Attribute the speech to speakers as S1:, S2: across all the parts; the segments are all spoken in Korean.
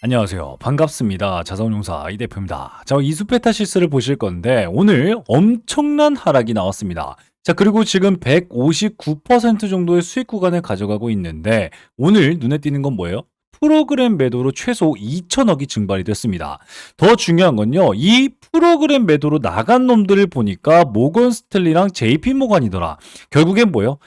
S1: 안녕하세요. 반갑습니다. 자산운용사 이대표입니다. 자, 이수페타시스를 보실 건데 오늘 엄청난 하락이 나왔습니다. 자, 그리고 지금 159% 정도의 수익 구간을 가져가고 있는데 오늘 눈에 띄는 건 뭐예요? 프로그램 매도로 최소 2천억이 증발이 됐습니다. 더 중요한 건요. 이 프로그램 매도로 나간 놈들을 보니까 모건 스탠리랑 JP 모건이더라. 결국엔 뭐예요?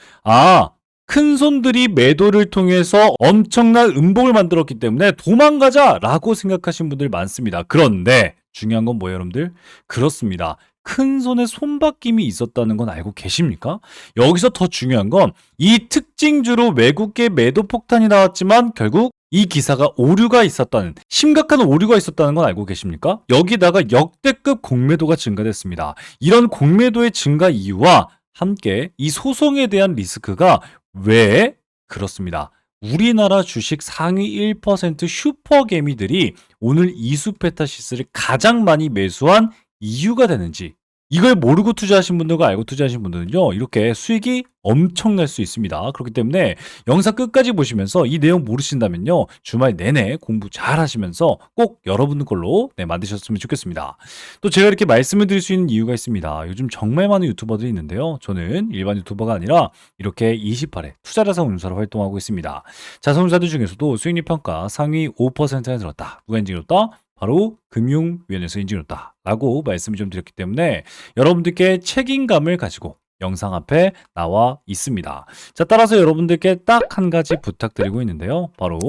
S1: 큰 손들이 매도를 통해서 엄청난 음봉을 만들었기 때문에 도망가자라고 생각하신 분들 많습니다. 그런데 중요한 건 뭐예요, 여러분들? 그렇습니다. 큰 손에 손바뀜이 있었다는 건 알고 계십니까? 여기서 더 중요한 건 이 특징주로 외국계 매도 폭탄이 나왔지만 결국 이 기사가 오류가 있었다는, 심각한 오류가 있었다는 건 알고 계십니까? 여기다가 역대급 공매도가 증가됐습니다. 이런 공매도의 증가 이유와 함께 이 소송에 대한 리스크가 왜? 그렇습니다. 우리나라 주식 상위 1% 슈퍼개미들이 오늘 이수페타시스를 가장 많이 매수한 이유가 되는지, 이걸 모르고 투자하신 분들과 알고 투자하신 분들은요, 이렇게 수익이 엄청날 수 있습니다. 그렇기 때문에 영상 끝까지 보시면서 이 내용 모르신다면요, 주말 내내 공부 잘 하시면서 꼭 여러분 걸로 만드셨으면 좋겠습니다. 또 제가 이렇게 말씀을 드릴 수 있는 이유가 있습니다. 요즘 정말 많은 유튜버들이 있는데요, 저는 일반 유튜버가 아니라 이렇게 28회 투자자산운용사로 활동하고 있습니다. 자산운용사들 중에서도 수익률 평가 상위 5%에 들었다. 누가 인증했다? 바로 금융위원회에서 인증했다라고 말씀을 좀 드렸기 때문에 여러분들께 책임감을 가지고 영상 앞에 나와 있습니다. 자, 따라서 여러분들께 딱 한 가지 부탁드리고 있는데요. 바로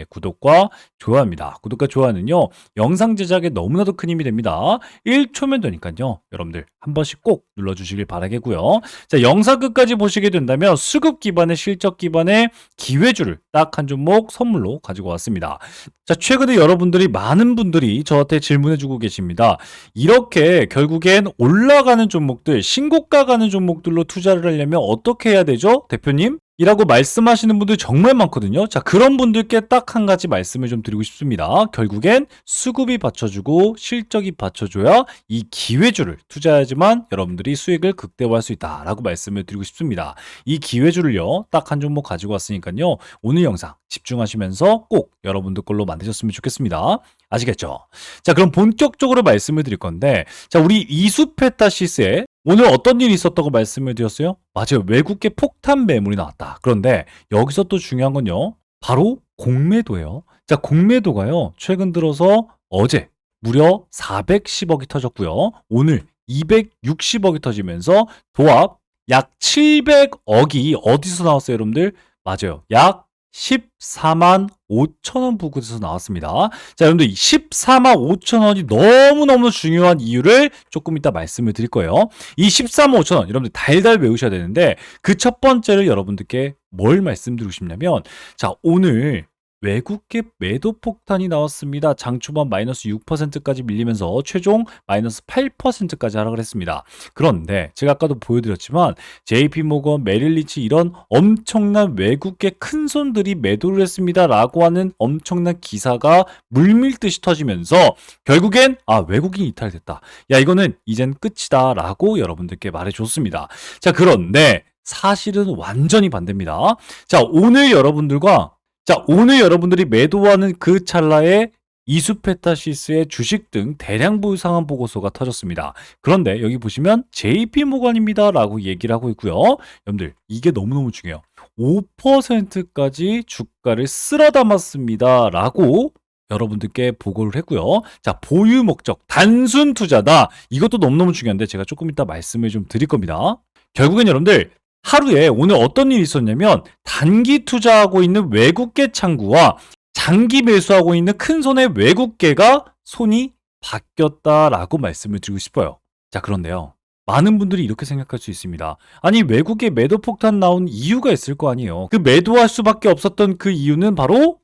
S1: 구독과 좋아요입니다. 구독과 좋아요는요, 영상 제작에 너무나도 큰 힘이 됩니다. 1초면 되니까요, 여러분들 한 번씩 꼭 눌러주시길 바라겠고요. 자, 영상 끝까지 보시게 된다면 수급 기반의 실적 기반의 기회주를 딱 한 종목 선물로 가지고 왔습니다. 자, 최근에 여러분들이 많은 분들이 저한테 질문해주고 계십니다. 이렇게 결국엔 올라가는 종목들, 신고가 가는 종목들로 투자를 하려면 어떻게 해야 되죠, 대표님? 이라고 말씀하시는 분들 정말 많거든요. 자, 그런 분들께 딱 한 가지 말씀을 좀 드리고 싶습니다. 결국엔 수급이 받쳐주고 실적이 받쳐줘야 이 기회주를 투자해야지만 여러분들이 수익을 극대화할 수 있다라고 말씀을 드리고 싶습니다. 이 기회주를요, 딱 한 종목 가지고 왔으니까요, 오늘 영상 집중하시면서 꼭 여러분들 걸로 만드셨으면 좋겠습니다. 아시겠죠? 자, 그럼 본격적으로 말씀을 드릴 건데, 자, 우리 이수페타시스에 오늘 어떤 일이 있었다고 말씀을 드렸어요? 맞아요. 외국계 폭탄 매물이 나왔다. 그런데 여기서 또 중요한 건요, 바로 공매도예요. 자, 공매도가요, 최근 들어서 어제 무려 410억이 터졌고요. 오늘 260억이 터지면서 도합 약 700억이 어디서 나왔어요, 여러분들? 맞아요. 약 14만 5천 원 부근에서 나왔습니다. 자, 여러분들 14만 5천 원이 너무너무 중요한 이유를 조금 이따 말씀을 드릴 거예요. 이 14만 5천 원 여러분들 달달 외우셔야 되는데, 그 첫 번째를 여러분들께 뭘 말씀드리고 싶냐면, 자, 오늘 외국계 매도 폭탄이 나왔습니다. 장 초반 마이너스 6%까지 밀리면서 최종 마이너스 8%까지 하락을 했습니다. 그런데 제가 아까도 보여드렸지만 JP모건, 메릴린치 이런 엄청난 외국계 큰 손들이 매도를 했습니다 라고 하는 엄청난 기사가 물밀듯이 터지면서 결국엔 외국인이 이탈됐다, 야, 이거는 이젠 끝이다 라고 여러분들께 말해줬습니다. 자, 그런데 사실은 완전히 반대입니다. 자, 오늘 여러분들이 매도하는 그 찰나에 이수페타시스의 주식 등 대량 보유 상환 보고서가 터졌습니다. 그런데 여기 보시면 JP모건입니다 라고 얘기를 하고 있고요. 여러분들, 이게 너무너무 중요해요. 5%까지 주가를 쓸어 담았습니다 라고 여러분들께 보고를 했고요. 자, 보유 목적 단순 투자다, 이것도 너무너무 중요한데 제가 조금 이따 말씀을 좀 드릴 겁니다. 결국엔 여러분들, 하루에 오늘 어떤 일이 있었냐면, 단기 투자하고 있는 외국계 창구와 장기 매수하고 있는 큰 손의 외국계가 손이 바뀌었다라고 말씀을 드리고 싶어요. 자, 그런데요, 많은 분들이 이렇게 생각할 수 있습니다. 아니, 외국계 매도 폭탄 나온 이유가 있을 거 아니에요. 그 매도할 수밖에 없었던 그 이유는 바로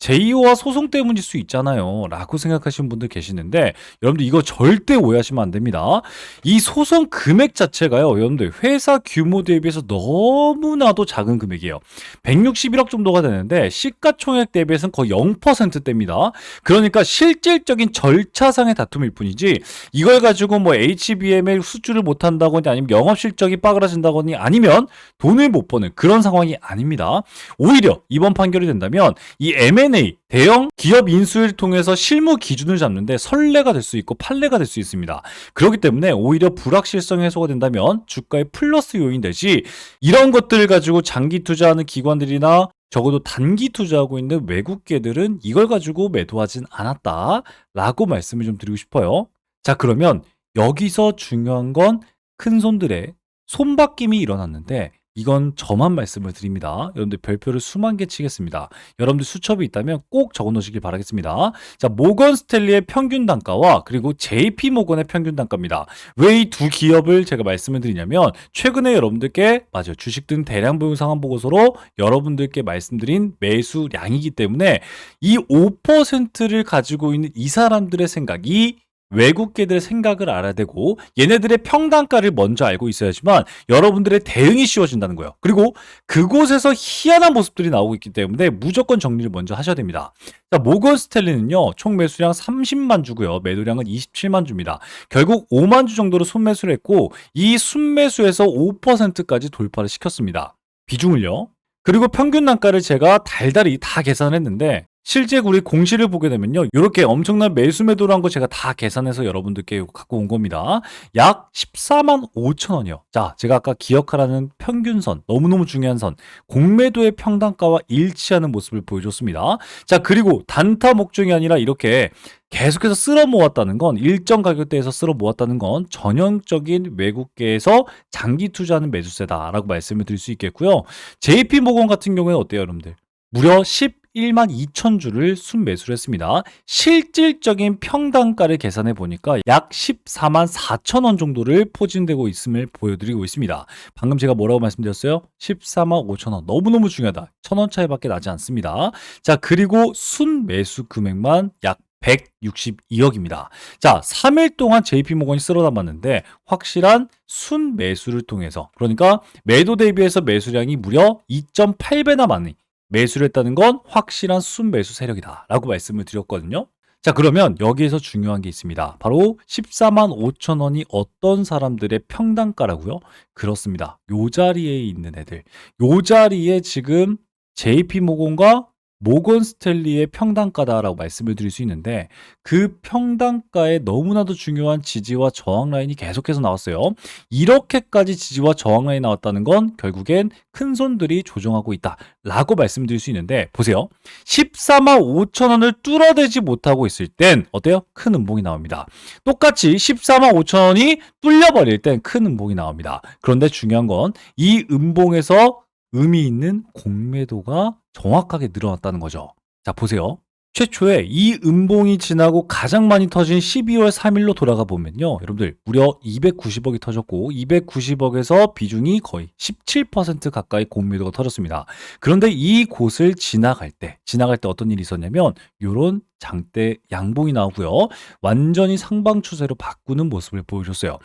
S1: 제이오와 소송 때문일 수 있잖아요 라고 생각하시는 분들 계시는데, 여러분들 이거 절대 오해하시면 안 됩니다. 이 소송 금액 자체가요, 여러분들 회사 규모 대비해서 너무나도 작은 금액이에요. 161억 정도가 되는데 시가총액 대비해서는 거의 0%대입니다. 그러니까 실질적인 절차상의 다툼일 뿐이지, 이걸 가지고 뭐 HBM의 수주를 못한다거니 아니면 영업실적이 빠그라진다거니 아니면 돈을 못 버는 그런 상황이 아닙니다. 오히려 이번 판결이 된다면 이 M&A M&A, 대형 기업 인수를 통해서 실무 기준을 잡는데 선례가 될 수 있고 판례가 될 수 있습니다. 그렇기 때문에 오히려 불확실성 해소가 된다면 주가의 플러스 요인 되지, 이런 것들을 가지고 장기 투자하는 기관들이나 적어도 단기 투자하고 있는 외국계들은 이걸 가지고 매도하진 않았다라고 말씀을 좀 드리고 싶어요. 자, 그러면 여기서 중요한 건 큰손들의 손바뀜이 일어났는데, 이건 저만 말씀을 드립니다. 여러분들 별표를 수만 개 치겠습니다. 여러분들 수첩이 있다면 꼭 적어 놓으시길 바라겠습니다. 자, 모건 스탠리의 평균 단가와 그리고 JP 모건의 평균 단가입니다. 왜 이 두 기업을 제가 말씀을 드리냐면, 최근에 여러분들께 맞아요, 주식 등 대량 보유 상황 보고서로 여러분들께 말씀드린 매수량이기 때문에 이 5%를 가지고 있는 이 사람들의 생각이 외국계들의 생각을 알아야 되고, 얘네들의 평단가를 먼저 알고 있어야지만 여러분들의 대응이 쉬워진다는 거예요. 그리고 그곳에서 희한한 모습들이 나오고 있기 때문에 무조건 정리를 먼저 하셔야 됩니다. 자, 모건 스탠리는요, 총 매수량 30만 주고요, 매도량은 27만 주입니다. 결국 5만 주 정도로 순매수를 했고, 이 순매수에서 5%까지 돌파를 시켰습니다. 비중을요. 그리고 평균 단가를 제가 달달이 다 계산했는데, 실제 우리 공시를 보게 되면요, 이렇게 엄청난 매수 매도를 한 거 제가 다 계산해서 여러분들께 갖고 온 겁니다. 약 14만 5천 원이요. 자, 제가 아까 기억하라는 평균선, 너무너무 중요한 선, 공매도의 평단가와 일치하는 모습을 보여줬습니다. 자, 그리고 단타 목적이 아니라 이렇게 계속해서 쓸어 모았다는 건, 일정 가격대에서 쓸어 모았다는 건 전형적인 외국계에서 장기 투자하는 매수세다라고 말씀을 드릴 수 있겠고요. JP 모건 같은 경우에는 어때요, 여러분들? 무려 11만 2천 주를 순매수를 했습니다. 실질적인 평단가를 계산해 보니까 약 14만 4천 원 정도를 포진되고 있음을 보여드리고 있습니다. 방금 제가 뭐라고 말씀드렸어요? 14만 5천 원. 너무너무 중요하다. 1,000원 차이밖에 나지 않습니다. 자, 그리고 순매수 금액만 약 162억입니다. 자, 3일 동안 JP모건이 쓸어 담았는데 확실한 순매수를 통해서, 그러니까 매도 대비해서 매수량이 무려 2.8배나 많은 매수를 했다는 건 확실한 순매수 세력이다 라고 말씀을 드렸거든요. 자, 그러면 여기에서 중요한 게 있습니다. 바로 14만 5천 원이 어떤 사람들의 평단가라고요? 그렇습니다. 요 자리에 있는 애들, 요 자리에 지금 JP모건과 모건 스탠리의 평단가다라고 말씀을 드릴 수 있는데, 그 평단가에 너무나도 중요한 지지와 저항 라인이 계속해서 나왔어요. 이렇게까지 지지와 저항 라인이 나왔다는 건 결국엔 큰 손들이 조정하고 있다라고 말씀드릴 수 있는데, 보세요. 14만 5천 원을 뚫어대지 못하고 있을 땐 어때요? 큰 음봉이 나옵니다. 똑같이 14만 5천 원이 뚫려버릴 땐 큰 음봉이 나옵니다. 그런데 중요한 건 이 음봉에서 의미 있는 공매도가 정확하게 늘어났다는 거죠. 자, 보세요. 최초에 이 음봉이 지나고 가장 많이 터진 12월 3일로 돌아가 보면요, 여러분들 무려 290억이 터졌고, 290억에서 비중이 거의 17% 가까이 공매도가 터졌습니다. 그런데 이 곳을 지나갈 때 어떤 일이 있었냐면, 요런 장대 양봉이 나오고요, 완전히 상방 추세로 바꾸는 모습을 보여줬어요.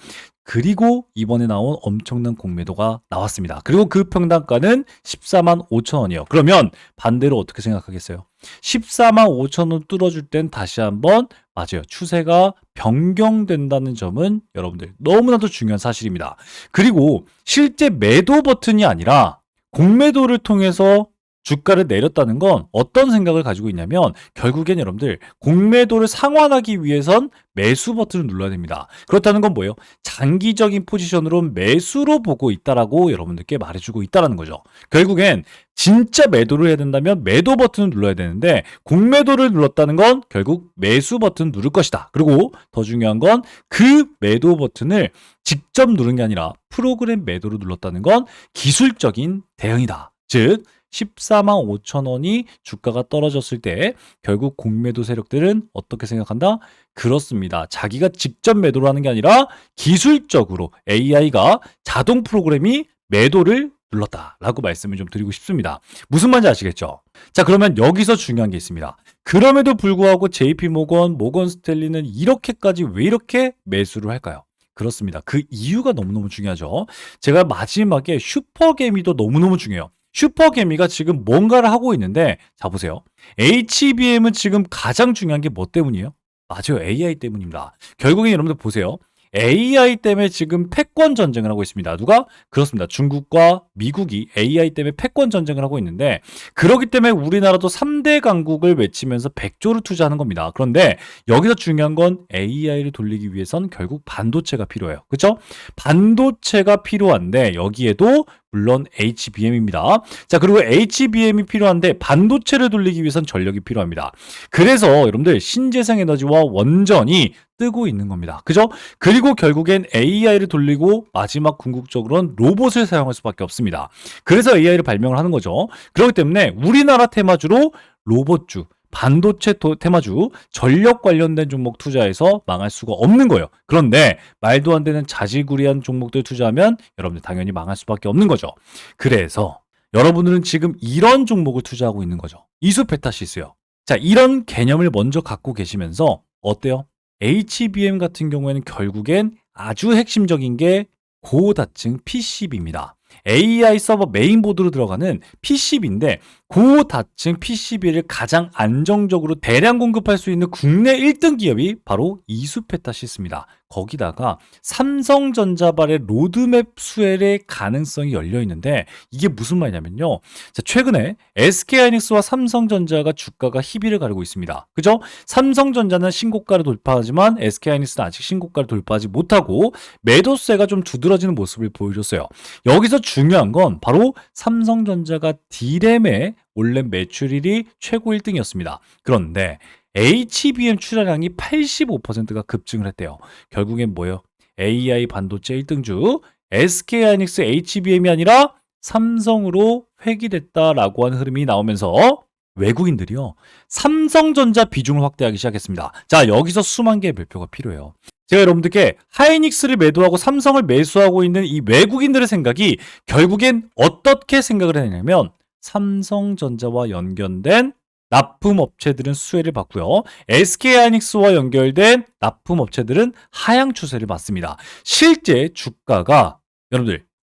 S1: 그리고 이번에 나온 엄청난 공매도가 나왔습니다. 그리고 그 평단가는 14만 5천 원이요. 그러면 반대로 어떻게 생각하겠어요? 14만 5천 원 뚫어줄 땐 다시 한번 맞아요, 추세가 변경된다는 점은 여러분들 너무나도 중요한 사실입니다. 그리고 실제 매도 버튼이 아니라 공매도를 통해서 주가를 내렸다는 건 어떤 생각을 가지고 있냐면, 결국엔 여러분들 공매도를 상환하기 위해선 매수 버튼을 눌러야 됩니다. 그렇다는 건 뭐예요? 장기적인 포지션으로 매수로 보고 있다라고 여러분들께 말해주고 있다는 거죠. 결국엔 진짜 매도를 해야 된다면 매도 버튼을 눌러야 되는데, 공매도를 눌렀다는 건 결국 매수 버튼 누를 것이다. 그리고 더 중요한 건 그 매도 버튼을 직접 누른 게 아니라 프로그램 매도로 눌렀다는 건 기술적인 대응이다. 즉 14만 5천 원이 주가가 떨어졌을 때 결국 공매도 세력들은 어떻게 생각한다? 그렇습니다. 자기가 직접 매도를 하는 게 아니라 기술적으로 AI가 자동 프로그램이 매도를 눌렀다라고 말씀을 좀 드리고 싶습니다. 무슨 말인지 아시겠죠? 자, 그러면 여기서 중요한 게 있습니다. 그럼에도 불구하고 JP모건, 모건 스탠리는 이렇게까지 왜 이렇게 매수를 할까요? 그렇습니다. 그 이유가 너무너무 중요하죠. 제가 마지막에 슈퍼개미도 너무너무 중요해요. 슈퍼개미가 지금 뭔가를 하고 있는데, 자, 보세요. HBM은 지금 가장 중요한 게 뭐 때문이에요? 맞아요, AI 때문입니다. 결국엔 여러분들 보세요. AI 때문에 지금 패권 전쟁을 하고 있습니다. 누가? 그렇습니다. 중국과 미국이 AI 때문에 패권 전쟁을 하고 있는데 그렇기 때문에 우리나라도 3대 강국을 외치면서 100조를 투자하는 겁니다. 그런데 여기서 중요한 건 AI를 돌리기 위해선 결국 반도체가 필요해요. 그렇죠? 반도체가 필요한데 여기에도 물론 HBM입니다. 자, 그리고 HBM이 필요한데 반도체를 돌리기 위해선 전력이 필요합니다. 그래서 여러분들 신재생 에너지와 원전이 뜨고 있는 겁니다. 그죠? 그리고 결국엔 AI를 돌리고 마지막 궁극적으로는 로봇을 사용할 수밖에 없습니다. 그래서 AI를 발명을 하는 거죠. 그렇기 때문에 우리나라 테마주로 로봇주, 반도체 테마주, 전력 관련된 종목 투자해서 망할 수가 없는 거예요. 그런데 말도 안 되는 자질구레한 종목들 투자하면 여러분들 당연히 망할 수밖에 없는 거죠. 그래서 여러분들은 지금 이런 종목을 투자하고 있는 거죠. 이수페타시스요. 자, 이런 개념을 먼저 갖고 계시면서 어때요? HBM 같은 경우에는 결국엔 아주 핵심적인 게 고다층 PCB입니다. AI 서버 메인보드로 들어가는 PCB인데 고다층 PCB를 가장 안정적으로 대량 공급할 수 있는 국내 1등 기업이 바로 이수페타시스입니다. 거기다가 삼성전자발의 로드맵 수혜의 가능성이 열려 있는데 이게 무슨 말이냐면요. 자, 최근에 SK하이닉스와 삼성전자가 주가가 희비를 가리고 있습니다. 그죠? 삼성전자는 신고가를 돌파하지만 SK하이닉스는 아직 신고가를 돌파하지 못하고 매도세가 좀 두드러지는 모습을 보여줬어요. 여기서 중요한 건 바로 삼성전자가 D램의 원래 매출일이 최고 1등이었습니다. 그런데 HBM 출하량이 85%가 급증을 했대요. 결국엔 뭐예요? AI 반도체 1등주 SK하이닉스 HBM이 아니라 삼성으로 회귀됐다라고 하는 흐름이 나오면서 외국인들이요. 삼성전자 비중을 확대하기 시작했습니다. 자, 여기서 수만 개의 별표가 필요해요. 제가 여러분들께 하이닉스를 매도하고 삼성을 매수하고 있는 이 외국인들의 생각이 결국엔 어떻게 생각을 하냐면 삼성전자와 연결된 납품업체들은 수혜를 받고요. SK하이닉스와 연결된 납품업체들은 하향 추세를 받습니다. 실제 주가가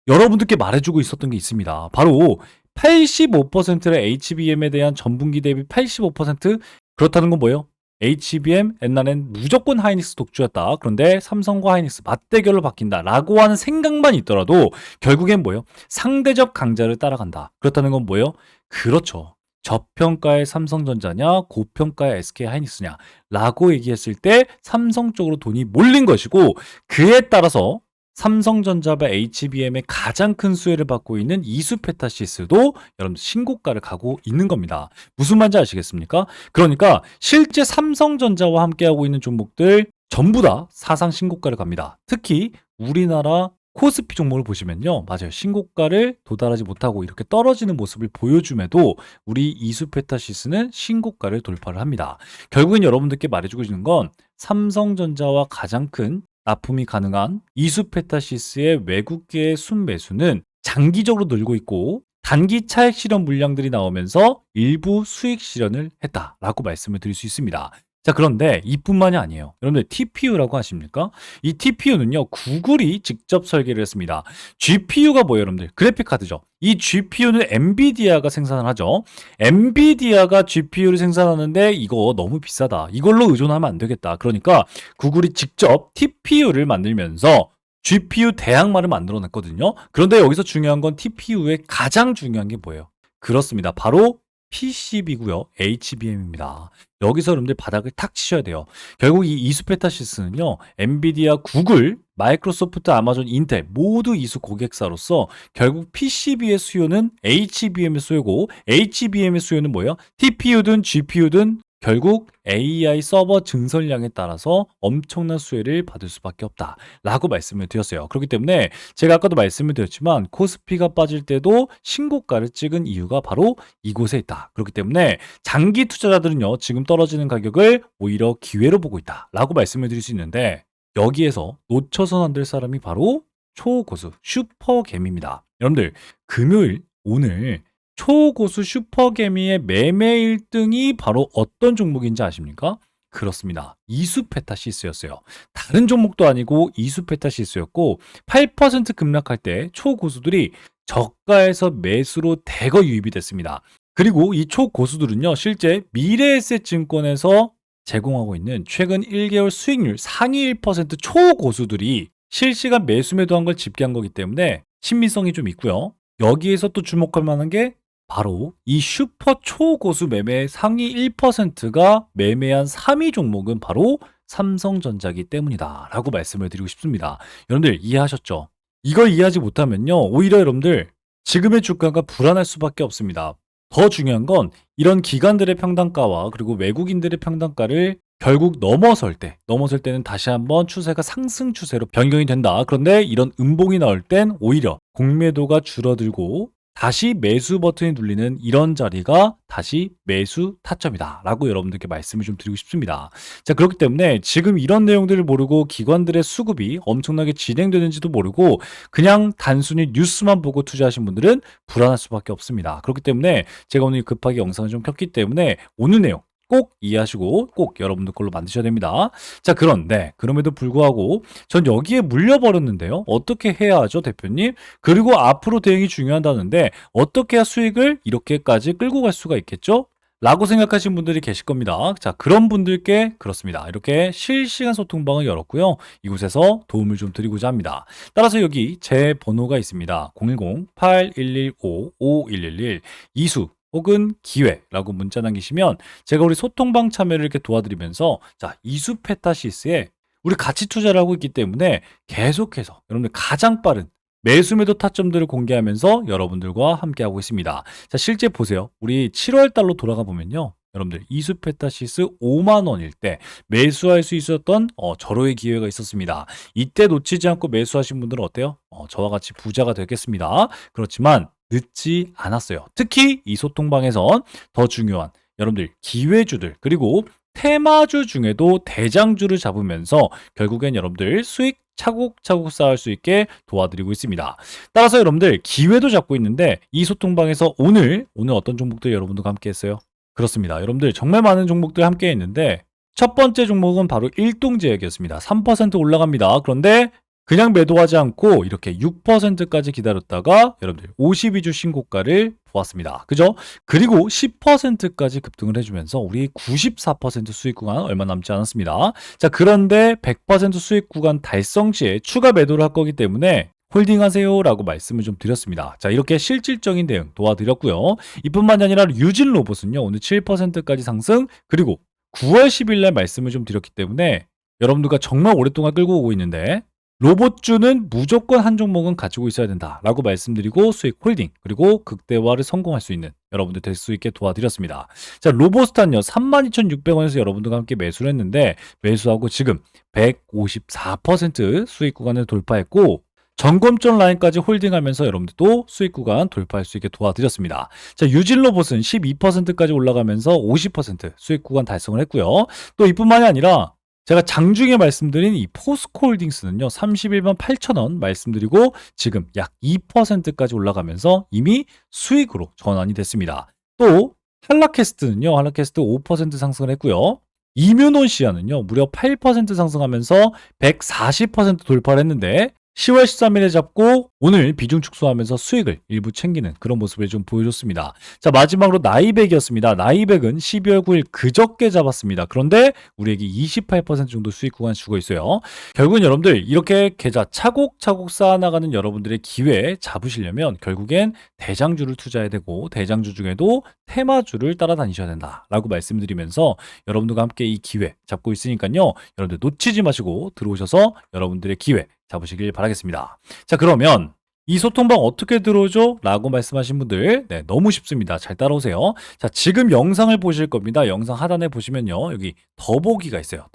S1: 여러분들께 말해주고 있었던 게 있습니다. 바로 85%의 HBM에 대한 전분기 대비 85%? 그렇다는 건 뭐예요? HBM 옛날엔 무조건 하이닉스 독주였다. 그런데 삼성과 하이닉스 맞대결로 바뀐다 라고 하는 생각만 있더라도 결국엔 뭐예요? 상대적 강자를 따라간다. 그렇다는 건 뭐예요? 그렇죠. 저평가의 삼성전자냐 고평가의 SK하이닉스냐 라고 얘기했을 때 삼성 쪽으로 돈이 몰린 것이고 그에 따라서 삼성전자와 HBM의 가장 큰 수혜를 받고 있는 이수페타시스도 여러분들 신고가를 가고 있는 겁니다. 무슨 말인지 아시겠습니까? 그러니까 실제 삼성전자와 함께하고 있는 종목들 전부 다 사상 신고가를 갑니다. 특히 우리나라 코스피 종목을 보시면요. 맞아요. 신고가를 도달하지 못하고 이렇게 떨어지는 모습을 보여줌에도 우리 이수페타시스는 신고가를 돌파를 합니다. 결국엔 여러분들께 말해주고 있는 건 삼성전자와 가장 큰 납품이 가능한 이수페타시스의 외국계의 순매수는 장기적으로 늘고 있고 단기 차익 실현 물량들이 나오면서 일부 수익 실현을 했다라고 말씀을 드릴 수 있습니다. 자, 그런데 이뿐만이 아니에요. 여러분들 TPU라고 하십니까? 이 TPU는요, 구글이 직접 설계를 했습니다. GPU가 뭐예요, 여러분들? 그래픽 카드죠. 이 GPU는 엔비디아가 생산을 하죠. 엔비디아가 GPU를 생산하는데 이거 너무 비싸다. 이걸로 의존하면 안 되겠다. 그러니까 구글이 직접 TPU를 만들면서 GPU 대항마를 만들어냈거든요. 그런데 여기서 중요한 건 TPU의 가장 중요한 게 뭐예요? 그렇습니다. 바로 PCB고요. HBM입니다. 여기서 여러분들 바닥을 탁 치셔야 돼요. 결국 이 이수페타시스는요. 엔비디아, 구글, 마이크로소프트, 아마존, 인텔 모두 이수 고객사로서 결국 PCB의 수요는 HBM의 수요고 HBM의 수요는 뭐예요? TPU든 GPU든 결국 AI 서버 증설량에 따라서 엄청난 수혜를 받을 수밖에 없다라고 말씀을 드렸어요. 그렇기 때문에 제가 아까도 말씀을 드렸지만 코스피가 빠질 때도 신고가를 찍은 이유가 바로 이곳에 있다. 그렇기 때문에 장기 투자자들은요. 지금 떨어지는 가격을 오히려 기회로 보고 있다라고 말씀을 드릴 수 있는데 여기에서 놓쳐선 안 될 사람이 바로 초고수 슈퍼개미입니다. 여러분들 금요일 오늘 초고수 슈퍼개미의 매매 1등이 바로 어떤 종목인지 아십니까? 그렇습니다. 이수페타시스였어요. 다른 종목도 아니고 이수페타시스였고 8% 급락할 때 초고수들이 저가에서 매수로 대거 유입이 됐습니다. 그리고 이 초고수들은요. 실제 미래에셋증권에서 제공하고 있는 최근 1개월 수익률 상위 1% 초고수들이 실시간 매수 매도한 걸 집계한 거기 때문에 신빙성이 좀 있고요. 여기에서 또 주목할 만한 게 바로 이 슈퍼 초고수 매매 상위 1%가 매매한 3위 종목은 바로 삼성전자기 때문이다 라고 말씀을 드리고 싶습니다. 여러분들 이해하셨죠? 이걸 이해하지 못하면요, 오히려 여러분들 지금의 주가가 불안할 수밖에 없습니다. 더 중요한 건 이런 기관들의 평단가와 그리고 외국인들의 평단가를 결국 넘어설 때는 다시 한번 추세가 상승 추세로 변경이 된다. 그런데 이런 음봉이 나올 땐 오히려 공매도가 줄어들고 다시 매수 버튼이 눌리는 이런 자리가 다시 매수 타점이다 라고 여러분들께 말씀을 좀 드리고 싶습니다. 자, 그렇기 때문에 지금 이런 내용들을 모르고 기관들의 수급이 엄청나게 진행되는지도 모르고 그냥 단순히 뉴스만 보고 투자하신 분들은 불안할 수밖에 없습니다. 그렇기 때문에 제가 오늘 급하게 영상을 좀 켰기 때문에 오늘 내용 꼭 이해하시고 꼭 여러분들 걸로 만드셔야 됩니다. 자, 그런데 그럼에도 불구하고 전 여기에 물려버렸는데요. 어떻게 해야 하죠, 대표님? 그리고 앞으로 대응이 중요하다는데 어떻게 해야 수익을 이렇게까지 끌고 갈 수가 있겠죠? 라고 생각하신 분들이 계실 겁니다. 자, 그런 분들께 그렇습니다. 이렇게 실시간 소통방을 열었고요. 이곳에서 도움을 좀 드리고자 합니다. 따라서 여기 제 번호가 있습니다. 010-8115-5111 이수 혹은 기회라고 문자 남기시면 제가 우리 소통방 참여를 이렇게 도와드리면서 자, 이수 페타시스에 우리 같이 투자를 하고 있기 때문에 계속해서 여러분들 가장 빠른 매수 매도 타점들을 공개하면서 여러분들과 함께하고 있습니다. 자, 실제 보세요. 우리 7월 달로 돌아가 보면요. 여러분들 이수 페타시스 5만 원일 때 매수할 수 있었던 절호의 기회가 있었습니다. 이때 놓치지 않고 매수하신 분들은 어때요? 저와 같이 부자가 되겠습니다. 그렇지만 늦지 않았어요. 특히 이 소통방에선 더 중요한 여러분들 기회주들 그리고 테마주 중에도 대장주를 잡으면서 결국엔 여러분들 수익 차곡차곡 쌓을 수 있게 도와드리고 있습니다. 따라서 여러분들 기회도 잡고 있는데 이 소통방에서 오늘 어떤 종목들 여러분들과 함께 했어요? 그렇습니다. 여러분들 정말 많은 종목들 함께 했는데 첫 번째 종목은 바로 일동제약이었습니다. 3% 올라갑니다. 그런데 그냥 매도하지 않고 이렇게 6%까지 기다렸다가 여러분들 52주 신고가를 보았습니다. 그죠? 그리고 10%까지 급등을 해주면서 우리 94% 수익 구간 얼마 남지 않았습니다. 자, 그런데 100% 수익 구간 달성 시에 추가 매도를 할 거기 때문에 홀딩하세요 라고 말씀을 좀 드렸습니다. 자, 이렇게 실질적인 대응 도와드렸고요. 이뿐만이 아니라 유진 로봇은요, 오늘 7%까지 상승, 그리고 9월 10일 날 말씀을 좀 드렸기 때문에 여러분들과 정말 오랫동안 끌고 오고 있는데 로봇주는 무조건 한 종목은 가지고 있어야 된다라고 말씀드리고 수익 홀딩 그리고 극대화를 성공할 수 있는 여러분들 될 수 있게 도와드렸습니다. 자, 로봇스탄요 32,600원에서 여러분들과 함께 매수를 했는데 매수하고 지금 154% 수익 구간을 돌파했고 정검점 라인까지 홀딩하면서 여러분들도 수익 구간 돌파할 수 있게 도와드렸습니다. 자, 유진 로봇은 12%까지 올라가면서 50% 수익 구간 달성을 했고요. 또 이뿐만이 아니라 제가 장중에 말씀드린 이 포스코홀딩스는요 31만 8천원 말씀드리고 지금 약 2%까지 올라가면서 이미 수익으로 전환이 됐습니다. 또 한라캐스트는요, 한라캐스트 5% 상승을 했고요. 이뮤논시아는요 무려 8% 상승하면서 140% 돌파를 했는데 10월 13일에 잡고 오늘 비중 축소하면서 수익을 일부 챙기는 그런 모습을 좀 보여줬습니다. 자, 마지막으로 나이백이었습니다. 나이백은 12월 9일 그저께 잡았습니다. 그런데 우리에게 28% 정도 수익 구간 주고 있어요. 결국은 여러분들 이렇게 계좌 차곡차곡 쌓아나가는 여러분들의 기회 잡으시려면 결국엔 대장주를 투자해야 되고 대장주 중에도 테마주를 따라다니셔야 된다라고 말씀드리면서 여러분들과 함께 이 기회 잡고 있으니까요. 여러분들 놓치지 마시고 들어오셔서 여러분들의 기회 잡으시길 바라겠습니다. 자, 그러면 이 소통방 어떻게 들어오죠? 라고 말씀하신 분들 너무 쉽습니다. 잘 따라오세요. 자, 지금 영상을 보실 겁니다. 영상 하단에 보시면요. 여기 더보기가 있어요.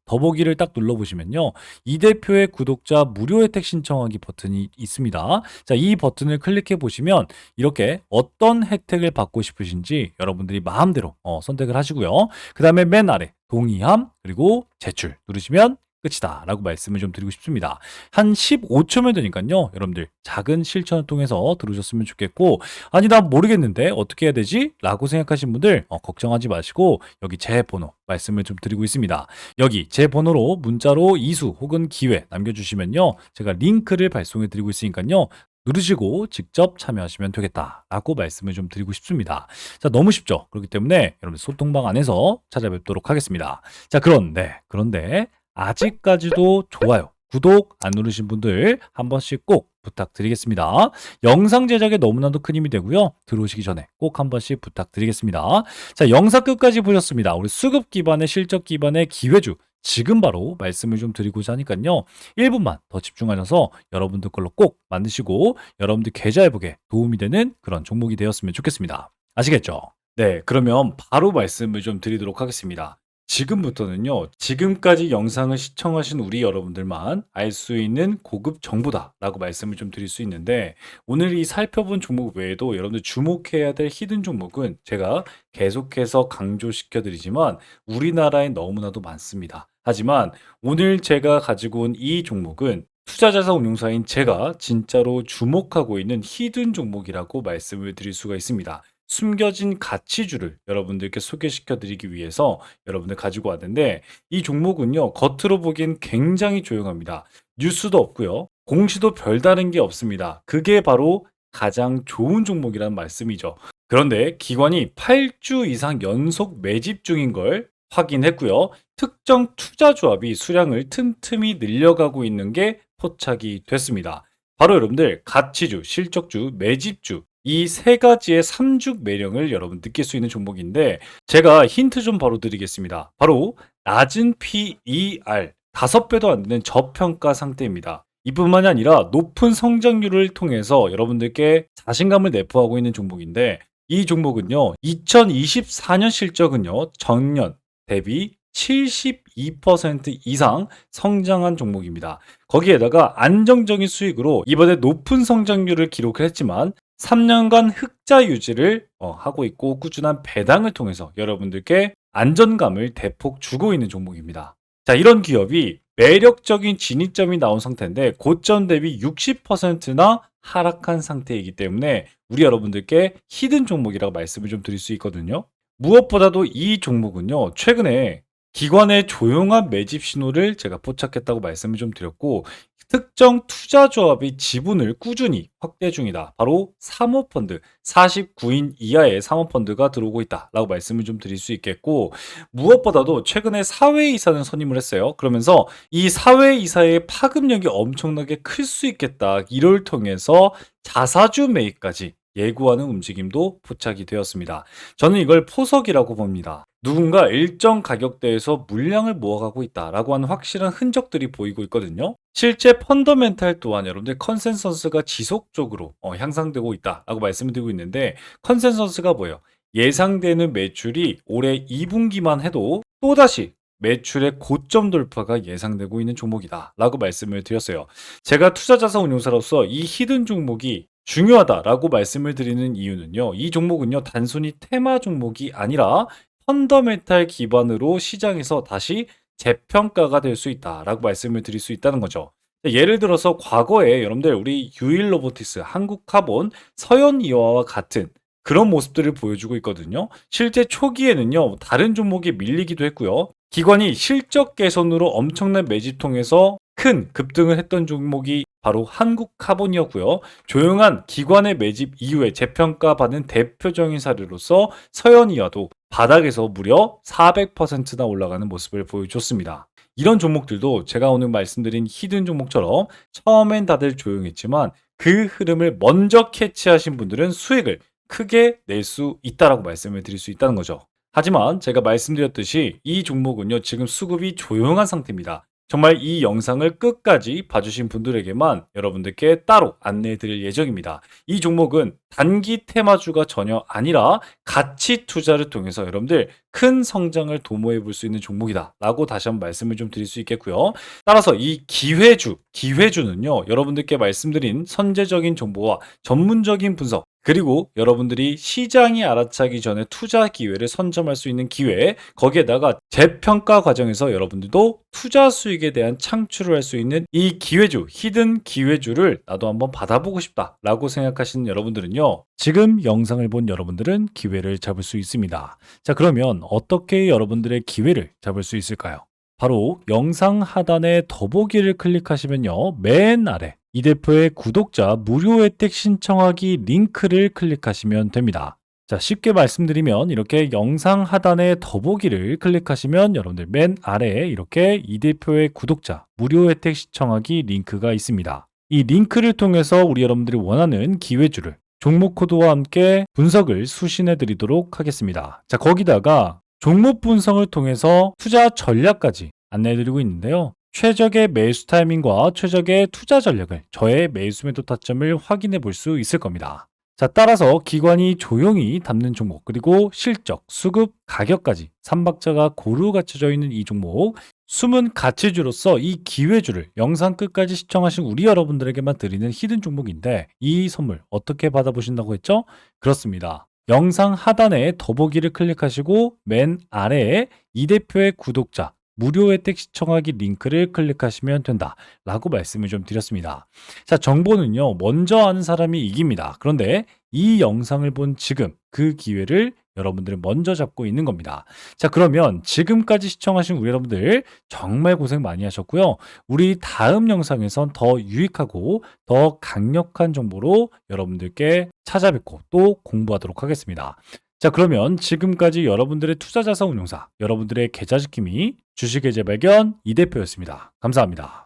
S1: 더보기를 딱 눌러보시면요. 이 대표의 구독자 무료 혜택 신청하기 버튼이 있습니다. 자, 이 버튼을 클릭해 보시면 이렇게 어떤 혜택을 받고 싶으신지 여러분들이 마음대로 선택을 하시고요. 그 다음에 맨 아래 동의함 그리고 제출 누르시면 끝이다 라고 말씀을 좀 드리고 싶습니다. 한 15초면 되니까요. 여러분들 작은 실천을 통해서 들어오셨으면 좋겠고 아니 나 모르겠는데 어떻게 해야 되지? 라고 생각하신 분들 걱정하지 마시고 여기 제 번호 말씀을 좀 드리고 있습니다. 여기 제 번호로 문자로 이수 혹은 기회 남겨주시면요. 제가 링크를 발송해 드리고 있으니까요. 누르시고 직접 참여하시면 되겠다라고 말씀을 좀 드리고 싶습니다. 자, 너무 쉽죠? 그렇기 때문에 여러분 소통방 안에서 찾아뵙도록 하겠습니다. 자, 그런데 아직까지도 좋아요, 구독 안 누르신 분들 한 번씩 꼭 부탁드리겠습니다. 영상 제작에 너무나도 큰 힘이 되고요. 들어오시기 전에 꼭 한 번씩 부탁드리겠습니다. 자, 영상 끝까지 보셨습니다. 우리 수급 기반의 실적 기반의 기회주 지금 바로 말씀을 좀 드리고자 하니까요. 1분만 더 집중하셔서 여러분들 걸로 꼭 만드시고 여러분들 계좌 회복에 도움이 되는 그런 종목이 되었으면 좋겠습니다. 아시겠죠? 네, 그러면 바로 말씀을 좀 드리도록 하겠습니다. 지금부터는요, 지금까지 영상을 시청하신 우리 여러분들만 알 수 있는 고급 정보다라고 말씀을 좀 드릴 수 있는데, 오늘 이 살펴본 종목 외에도 여러분들 주목해야 될 히든 종목은 제가 계속해서 강조시켜 드리지만 우리나라에 너무나도 많습니다. 하지만 오늘 제가 가지고 온 이 종목은 투자자산 운용사인 제가 진짜로 주목하고 있는 히든 종목이라고 말씀을 드릴 수가 있습니다. 숨겨진 가치주를 여러분들께 소개시켜 드리기 위해서 여러분들 가지고 왔는데, 이 종목은요, 겉으로 보기엔 굉장히 조용합니다. 뉴스도 없고요. 공시도 별다른 게 없습니다. 그게 바로 가장 좋은 종목이라는 말씀이죠. 그런데 기관이 8주 이상 연속 매집 중인 걸 확인했고요. 특정 투자 조합이 수량을 틈틈이 늘려가고 있는 게 포착이 됐습니다. 바로 여러분들 가치주, 실적주, 매집주 이 세 가지의 삼죽 매력을 여러분 느낄 수 있는 종목인데, 제가 힌트 좀 바로 드리겠습니다. 바로 낮은 PER 5배도 안 되는 저평가 상태입니다. 이뿐만이 아니라 높은 성장률을 통해서 여러분들께 자신감을 내포하고 있는 종목인데, 이 종목은요 2024년 실적은요 전년 대비 72% 이상 성장한 종목입니다. 거기에다가 안정적인 수익으로 이번에 높은 성장률을 기록을 했지만 3년간 흑자 유지를 하고 있고, 꾸준한 배당을 통해서 여러분들께 안전감을 대폭 주고 있는 종목입니다. 자, 이런 기업이 매력적인 진입점이 나온 상태인데 고점 대비 60%나 하락한 상태이기 때문에 우리 여러분들께 히든 종목이라고 말씀을 좀 드릴 수 있거든요. 무엇보다도 이 종목은요, 최근에 기관의 조용한 매집 신호를 제가 포착했다고 말씀을 좀 드렸고, 특정 투자 조합이 지분을 꾸준히 확대 중이다. 바로 사모펀드, 49인 이하의 사모펀드가 들어오고 있다라고 말씀을 좀 드릴 수 있겠고, 무엇보다도 최근에 사회이사는 선임을 했어요. 그러면서 이 사회이사의 파급력이 엄청나게 클 수 있겠다, 이를 통해서 자사주 매입까지 예고하는 움직임도 포착이 되었습니다. 저는 이걸 포석이라고 봅니다. 누군가 일정 가격대에서 물량을 모아가고 있다라고 하는 확실한 흔적들이 보이고 있거든요. 실제 펀더멘탈 또한 여러분들 컨센서스가 지속적으로 향상되고 있다라고 말씀을 드리고 있는데, 컨센서스가 뭐예요? 예상되는 매출이 올해 2분기만 해도 또다시 매출의 고점 돌파가 예상되고 있는 종목이다라고 말씀을 드렸어요. 제가 투자자산 운용사로서 이 히든 종목이 중요하다라고 말씀을 드리는 이유는요, 이 종목은요 단순히 테마 종목이 아니라 펀더멘탈 기반으로 시장에서 다시 재평가가 될 수 있다라고 말씀을 드릴 수 있다는 거죠. 예를 들어서 과거에 여러분들 우리 유일로보티스, 한국카본, 서현이와와 같은 그런 모습들을 보여주고 있거든요. 실제 초기에는요 다른 종목이 밀리기도 했고요. 기관이 실적 개선으로 엄청난 매집 통해서 큰 급등을 했던 종목이 바로 한국카본이었고요. 조용한 기관의 매집 이후에 재평가받는 대표적인 사례로서 서현이와도 바닥에서 무려 400%나 올라가는 모습을 보여줬습니다. 이런 종목들도 제가 오늘 말씀드린 히든 종목처럼 처음엔 다들 조용했지만 그 흐름을 먼저 캐치하신 분들은 수익을 크게 낼 수 있다라고 말씀을 드릴 수 있다는 거죠. 하지만 제가 말씀드렸듯이 이 종목은요 지금 수급이 조용한 상태입니다. 정말 이 영상을 끝까지 봐주신 분들에게만 여러분들께 따로 안내해 드릴 예정입니다. 이 종목은 단기 테마주가 전혀 아니라 가치 투자를 통해서 여러분들 큰 성장을 도모해 볼 수 있는 종목이다 라고 다시 한번 말씀을 좀 드릴 수 있겠고요. 따라서 이 기회주는요 여러분들께 말씀드린 선제적인 정보와 전문적인 분석, 그리고 여러분들이 시장이 알아차기 전에 투자 기회를 선점할 수 있는 기회, 거기에다가 재평가 과정에서 여러분들도 투자 수익에 대한 창출을 할 수 있는 이 기회주, 히든 기회주를 나도 한번 받아보고 싶다라고 생각하시는 여러분들은요, 지금 영상을 본 여러분들은 기회를 잡을 수 있습니다. 자, 그러면 어떻게 여러분들의 기회를 잡을 수 있을까요? 바로 영상 하단에 더보기를 클릭하시면요, 맨 아래 이 대표의 구독자 무료 혜택 신청하기 링크를 클릭하시면 됩니다. 자, 쉽게 말씀드리면 이렇게 영상 하단의 더보기를 클릭하시면 여러분들 맨 아래에 이렇게 이 대표의 구독자 무료 혜택 신청하기 링크가 있습니다. 이 링크를 통해서 우리 여러분들이 원하는 기회주를 종목 코드와 함께 분석을 수신해 드리도록 하겠습니다. 자, 거기다가 종목 분석을 통해서 투자 전략까지 안내해 드리고 있는데요. 최적의 매수 타이밍과 최적의 투자 전략을 저의 매수 매도 타점을 확인해 볼 수 있을 겁니다. 자, 따라서 기관이 조용히 담는 종목, 그리고 실적, 수급, 가격까지 3박자가 고루 갖춰져 있는 이 종목, 숨은 가치주로서 이 기회주를 영상 끝까지 시청하신 우리 여러분들에게만 드리는 히든 종목인데 이 선물 어떻게 받아보신다고 했죠? 그렇습니다. 영상 하단에 더보기를 클릭하시고 맨 아래에 이 대표의 구독자 무료 혜택 시청하기 링크를 클릭하시면 된다 라고 말씀을 좀 드렸습니다. 자, 정보는요 먼저 아는 사람이 이깁니다. 그런데 이 영상을 본 지금 그 기회를 여러분들은 먼저 잡고 있는 겁니다. 자, 그러면 지금까지 시청하신 우리 여러분들 정말 고생 많이 하셨고요. 우리 다음 영상에선 더 유익하고 더 강력한 정보로 여러분들께 찾아뵙고 또 공부하도록 하겠습니다. 자, 그러면 지금까지 여러분들의 투자자산 운용사, 여러분들의 계좌지킴이 주식의 재발견 이 대표였습니다. 감사합니다.